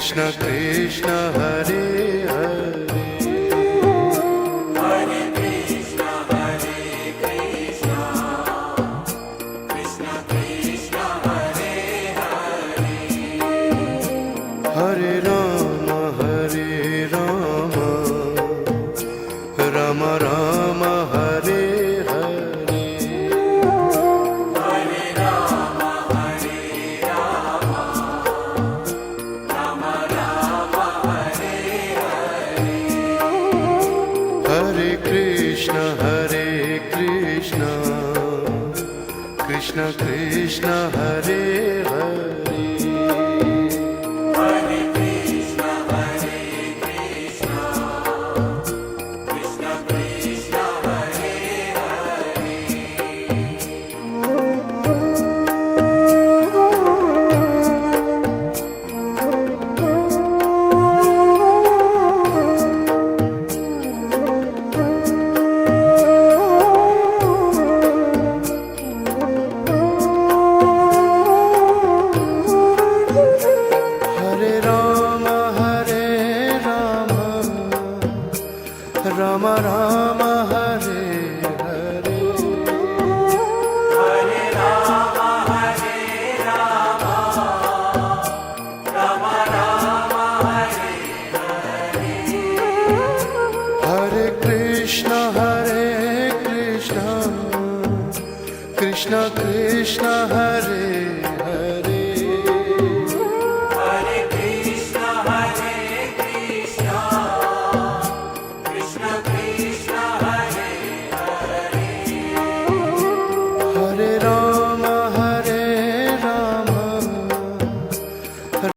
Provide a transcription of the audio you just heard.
Krishna Krishna Hare Hare Hare Krishna Krishna Krishna Krishna Hare Hare Hare Ram Ram Ram Hare Hare Hare Ram Ram Ram Hare Hare Hare Krishna Krishna Krishna Hare Hare Hare Krishna Krishna Krishna Krishna Hare Hare Hare Ram Ram Ram Hare Hare Hare Ram Ram Ram Hare Hare Krishna Krishna Krishna Hare